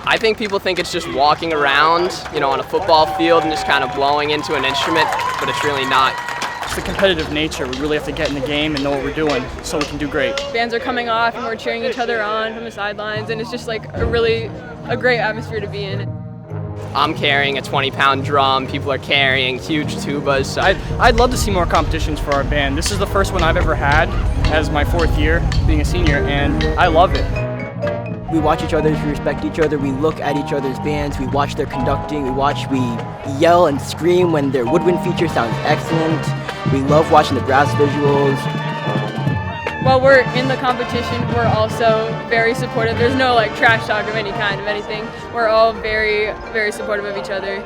I think people think it's just walking around, on a football field and just kind of blowing into an instrument, but it's really not. It's the competitive nature. We really have to get in the game and know what we're doing so we can do great. Bands are coming off and we're cheering each other on from the sidelines, and it's just like a great atmosphere to be in. I'm carrying a 20-pound drum, people are carrying huge tubas. So I'd love to see more competitions for our band. This is the first one I've ever had as my 4th year being a senior, and I love it. We watch each other, we respect each other, we look at each other's bands, we watch their conducting, we yell and scream when their woodwind feature sounds excellent. We love watching the brass visuals. While we're in the competition, we're also very supportive. There's no trash talk of any kind of anything. We're all very, very supportive of each other.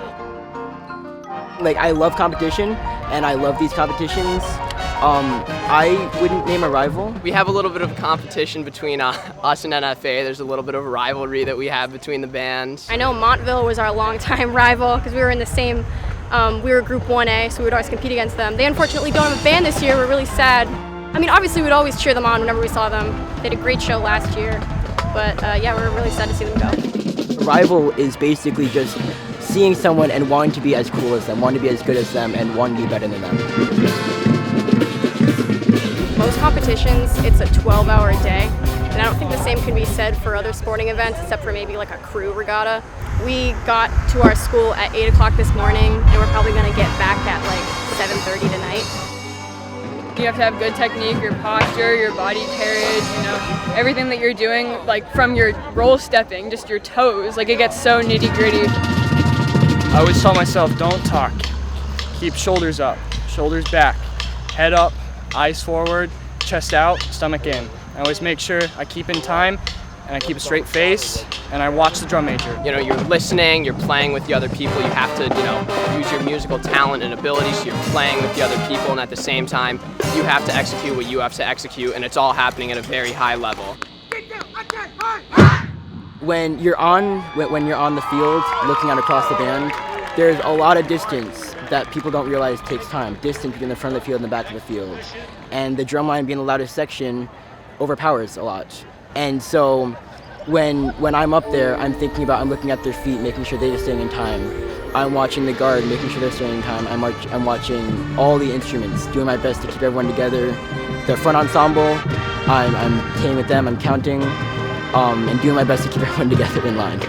I love competition, and I love these competitions. I wouldn't name a rival. We have a little bit of a competition between us and NFA. There's a little bit of a rivalry that we have between the bands. I know Montville was our longtime rival because we were in the same, we were Group 1A, so we would always compete against them. They unfortunately don't have a band this year. We're really sad. I mean, obviously we'd always cheer them on whenever we saw them. They had a great show last year, but yeah, we're really sad to see them go. A rival is basically just seeing someone and wanting to be as cool as them, wanting to be as good as them, and wanting to be better than them. Most competitions, it's a 12-hour day, and I don't think the same can be said for other sporting events except for maybe a crew regatta. We got to our school at 8 o'clock this morning, and we're probably going to get back at 7:30 tonight. You have to have good technique, your posture, your body carriage, everything that you're doing, from your roll stepping, just your toes, it gets so nitty-gritty. I always tell myself, don't talk. Keep shoulders up, shoulders back, head up, eyes forward, chest out, stomach in. I always make sure I keep in time, and I keep a straight face, and I watch the drum major. You're listening, you're playing with the other people, you have to, use your musical talent and abilities, so you're playing with the other people, and at the same time, you have to execute what you have to execute, and it's all happening at a very high level. When you're on the field, looking out across the band, there's a lot of distance that people don't realize takes time. Distance between the front of the field and the back of the field. And the drum line being the loudest section overpowers a lot. And so when I'm up there, I'm looking at their feet, making sure they're staying in time. I'm watching the guard, making sure they're staying in time. I'm watching all the instruments, doing my best to keep everyone together. The front ensemble, I'm playing with them, I'm counting, and doing my best to keep everyone together in line.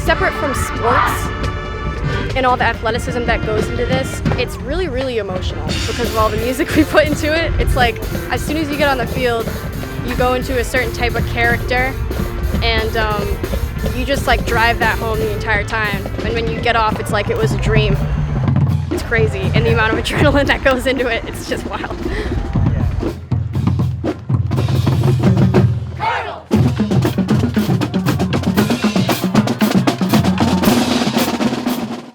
Separate from sports and all the athleticism that goes into this, it's really, really emotional because of all the music we put into it. It's as soon as you get on the field, you go into a certain type of character, and you just drive that home the entire time. And when you get off, it's it was a dream. It's crazy, and the amount of adrenaline that goes into it, it's just wild.